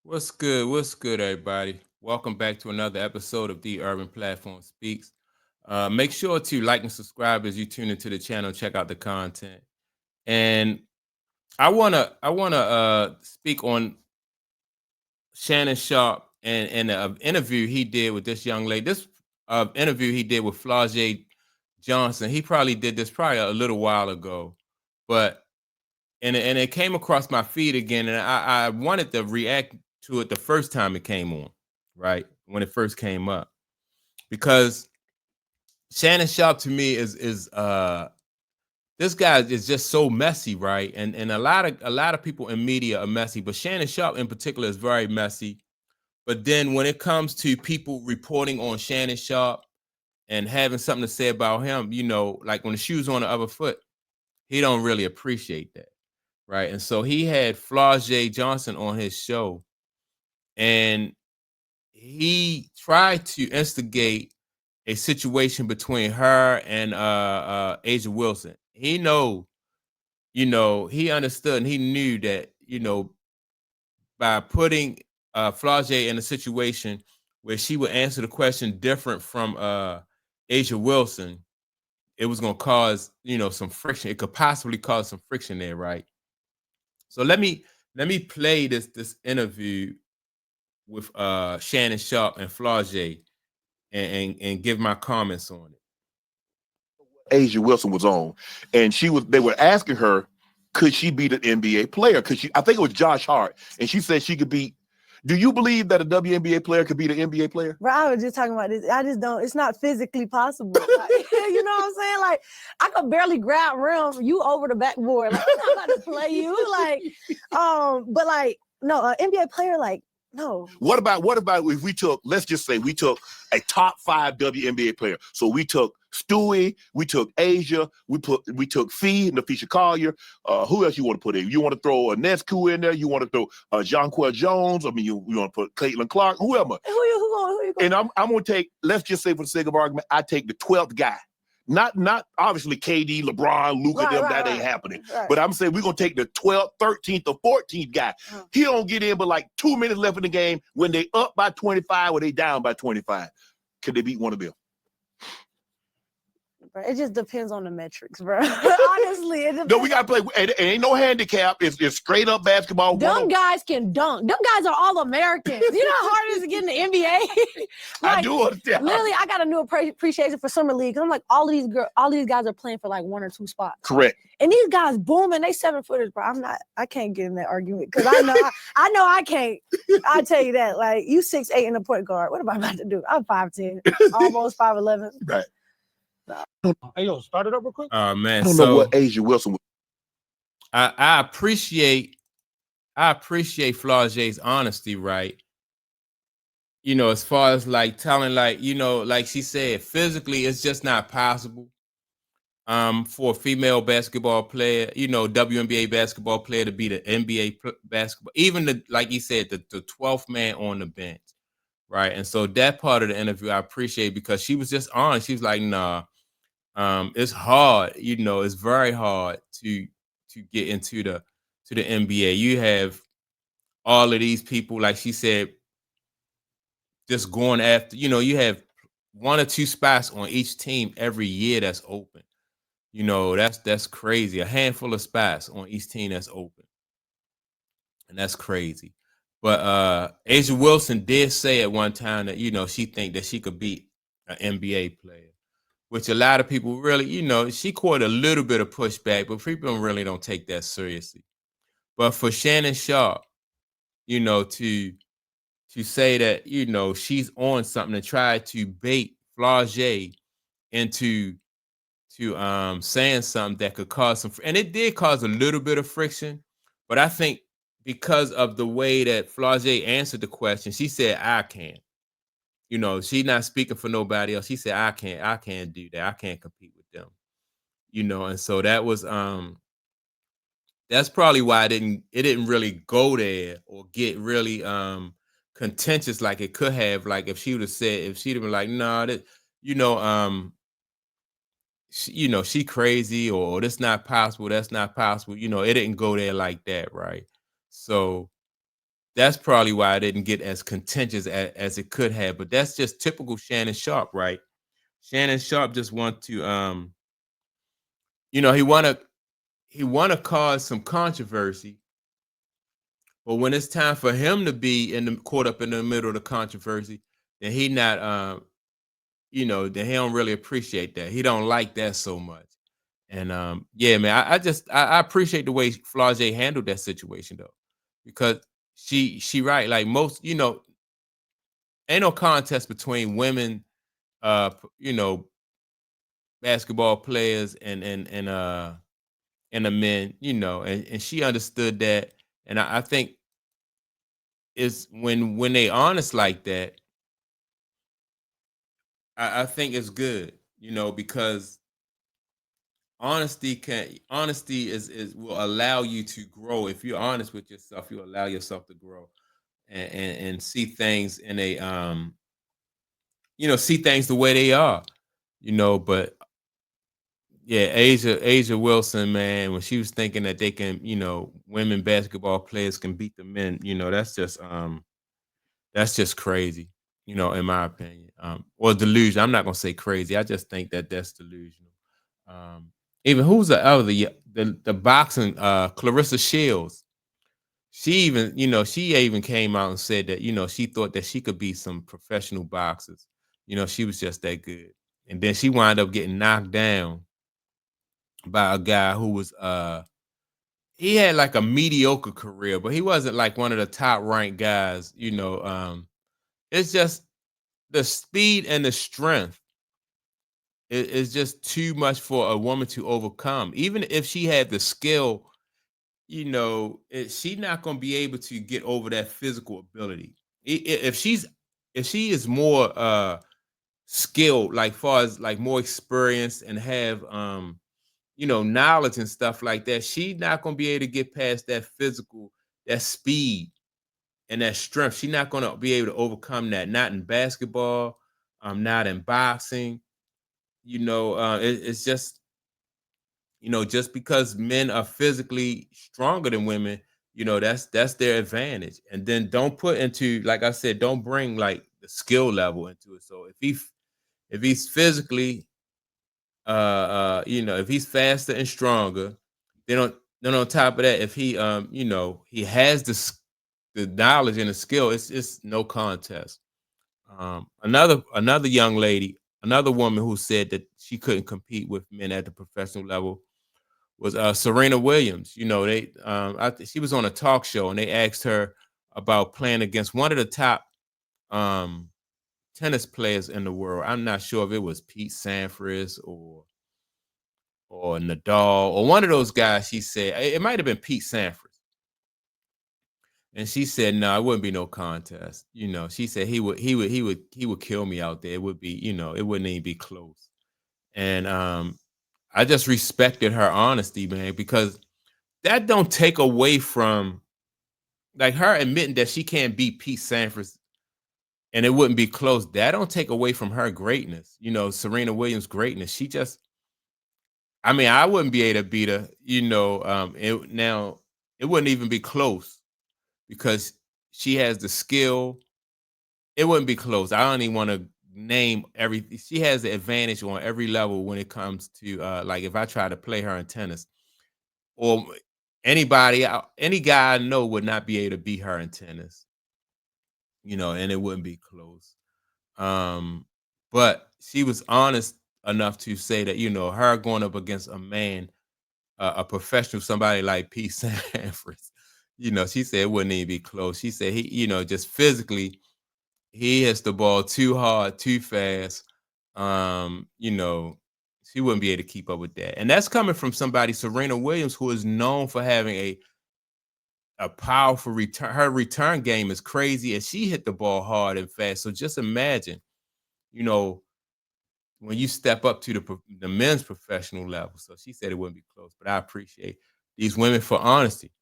What's good? What's good, everybody? Welcome back to another episode of The Urban Platform Speaks. Make sure to like and subscribe as you tune into the channel. Check out the content. And I wanna speak on Shannon Sharpe and an interview he did with this young lady. This interview he did with Flau jae Johnson. He probably did this probably a little while ago, but and it came across my feed again, and I wanted to react to it the first time it came on, right when it first came up, because Shannon Sharpe to me is this guy is just so messy, right? And a lot of people in media are messy, but Shannon Sharpe in particular is very messy. But then when it comes to people reporting on Shannon Sharpe and having something to say about him, like when the shoe's on the other foot, he don't really appreciate that. Right. And so he had Flau jae Johnson on his show, and he tried to instigate a situation between her and Asia Wilson. He understood and he knew that, by putting Flau jae in a situation where she would answer the question different from Asia Wilson, it was gonna cause, some friction. It could possibly cause some friction there, right? So let me play this interview with Shannon Sharpe and Flau jae, and give my comments on it. Asia Wilson was on, and they were asking her, could she beat an NBA player? Could she? I think it was Josh Hart, and she said she could beat. Do you believe that a WNBA player could beat an NBA player? Bro, I was just talking about this. I just don't. It's not physically possible. Like, you know what I'm saying? Like, I could barely grab rim you over the backboard. Like, I'm not about to play you. Like, but like, no, an NBA player, like, no. What about if we took? Let's just say we took a top 5 WNBA player. So we took Stewie, we took Asia, we took Fee, Nafisha Collier. Who else you want to put in? You want to throw a Nescu in there? You want to throw Jonquel Jones? I mean, you want to put Caitlin Clark? Whoever. Who you going? And I'm going to take. Let's just say for the sake of argument, I take the 12th guy. Not obviously KD, LeBron, Luka, that ain't happening. Right. But I'm saying we're going to take the 12th, 13th, or 14th guy. He don't get in but like 2 minutes left in the game when they up by 25 or they down by 25. Could they beat one of them? It just depends on the metrics, bro. Honestly, it depends. No, we got to play. It ain't no handicap. It's straight up basketball. Them guys can dunk. Them guys are all Americans. You know how hard it is to get in the NBA? Like, I do understand. Literally, I got a new appreciation for summer league. I'm like, all of these guys are playing for like 1 or 2 spots. Correct. And these guys booming. They 7-footers, bro. I can't get in that argument because I know I can't. I tell you that. Like, you 6'8" in the point guard. What am I about to do? I'm 5'10", almost 5'11". Right. Hey, yo, start it up real quick. Oh man, I don't know what Asia Wilson. I appreciate Flau jae's honesty, right? As far as like telling, like, like she said, physically it's just not possible for a female basketball player, WNBA basketball player to beat an NBA basketball, even like you said, the 12th man on the bench, right? And so that part of the interview I appreciate because she was just honest. She was like, nah. It's hard, it's very hard to get into the NBA. You have all of these people, like she said, just going after, you have 1 or 2 spots on each team every year that's open. That's crazy. A handful of spots on each team that's open. And that's crazy. But Asia Wilson did say at one time that, she think that she could beat an NBA player, which a lot of people really, she caught a little bit of pushback, but people really don't take that seriously. But for Shannon Sharpe, to say that, she's on something and try to bait Flau jae into saying something that could cause some, and it did cause a little bit of friction, but I think because of the way that Flau jae answered the question, she said, I can't. She's not speaking for nobody else. She said, I can't do that. I can't compete with them. And so that was that's probably why it didn't really go there or get really contentious like it could have. Like if she'd have been like, nah, that she crazy, or that's not possible, it didn't go there like that, right? So that's probably why I didn't get as contentious as it could have. But that's just typical Shannon Sharpe, right? Shannon Sharpe just want to, he wanna cause some controversy, but when it's time for him to be caught up in the middle of the controversy, then he not, then he don't really appreciate that. He don't like that so much. And yeah, man, I appreciate the way Flau jae handled that situation though, because she right, like most, ain't no contest between women, you know, basketball players and the men, and she understood that. And I think it's when they honest like that, I think it's good, because honesty is will allow you to grow. If you're honest with yourself, you allow yourself to grow and see things in a see things the way they are, but yeah, Asia Wilson, man, when she was thinking that they can, women basketball players can beat the men, that's just crazy, in my opinion. Or delusion. I'm not gonna say crazy. I just think that that's delusional. Um, Even who's the other the boxing Clarissa Shields. She even came out and said that, she thought that she could be some professional boxers. She was just that good. And then she wound up getting knocked down by a guy who was he had like a mediocre career, but he wasn't like one of the top ranked guys. It's just the speed and the strength is just too much for a woman to overcome. Even if she had the skill, she not going to be able to get over that physical ability. If she is more skilled, like far as like more experienced and have knowledge and stuff like that, she's not going to be able to get past that physical, that speed and that strength. She's not going to be able to overcome that. Not in basketball, not in boxing. It's just, just because men are physically stronger than women, that's their advantage. And then don't put into, like I said, don't bring like the skill level into it. So if he's physically if he's faster and stronger, then on top of that, if he has the knowledge and the skill, it's no contest. Another young lady, another woman who said that she couldn't compete with men at the professional level was Serena Williams. She was on a talk show and they asked her about playing against one of the top um, tennis players in the world. I'm not sure if it was Pete Sampras or Nadal or one of those guys. She said it might have been Pete Sampras. And she said, "No, it wouldn't be no contest." She said he would kill me out there. It would be, it wouldn't even be close. And I just respected her honesty, man, because that don't take away from like her admitting that she can't beat Pete Sampras and it wouldn't be close. That don't take away from her greatness. Serena Williams' greatness. I wouldn't be able to beat her. It wouldn't even be close because she has the skill. It wouldn't be close. I don't even want to name everything. She has the advantage on every level when it comes to like if I try to play her in tennis or any guy I know would not be able to beat her in tennis, and it wouldn't be close. But she was honest enough to say that, her going up against a man, a professional, somebody like Pete Sampras, she said it wouldn't even be close. She said he, just physically, he hits the ball too hard, too fast. She wouldn't be able to keep up with that. And that's coming from somebody, Serena Williams, who is known for having a powerful return. Her return game is crazy, and she hit the ball hard and fast. So just imagine, when you step up to the men's professional level. So she said it wouldn't be close, but I appreciate these women for honesty.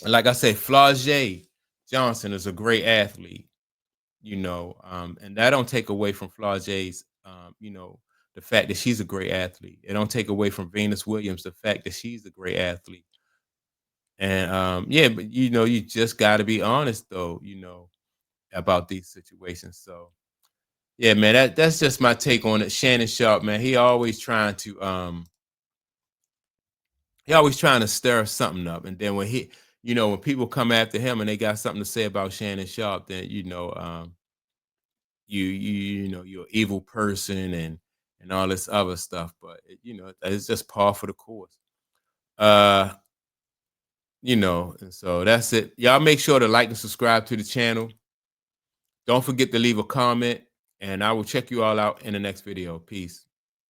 And like I say, Flau jae Johnson is a great athlete, and that don't take away from Flau jae's, the fact that she's a great athlete. It don't take away from Venus Williams the fact that she's a great athlete. And yeah, but you just got to be honest though, about these situations. So yeah, man, that's just my take on it. Shannon Sharpe, man, he always trying to stir something up, and then when when people come after him and they got something to say about Shannon Sharpe, then you're an evil person and all this other stuff. But it's just par for the course. And so that's it. Y'all make sure to like and subscribe to the channel. Don't forget to leave a comment, and I will check you all out in the next video. Peace.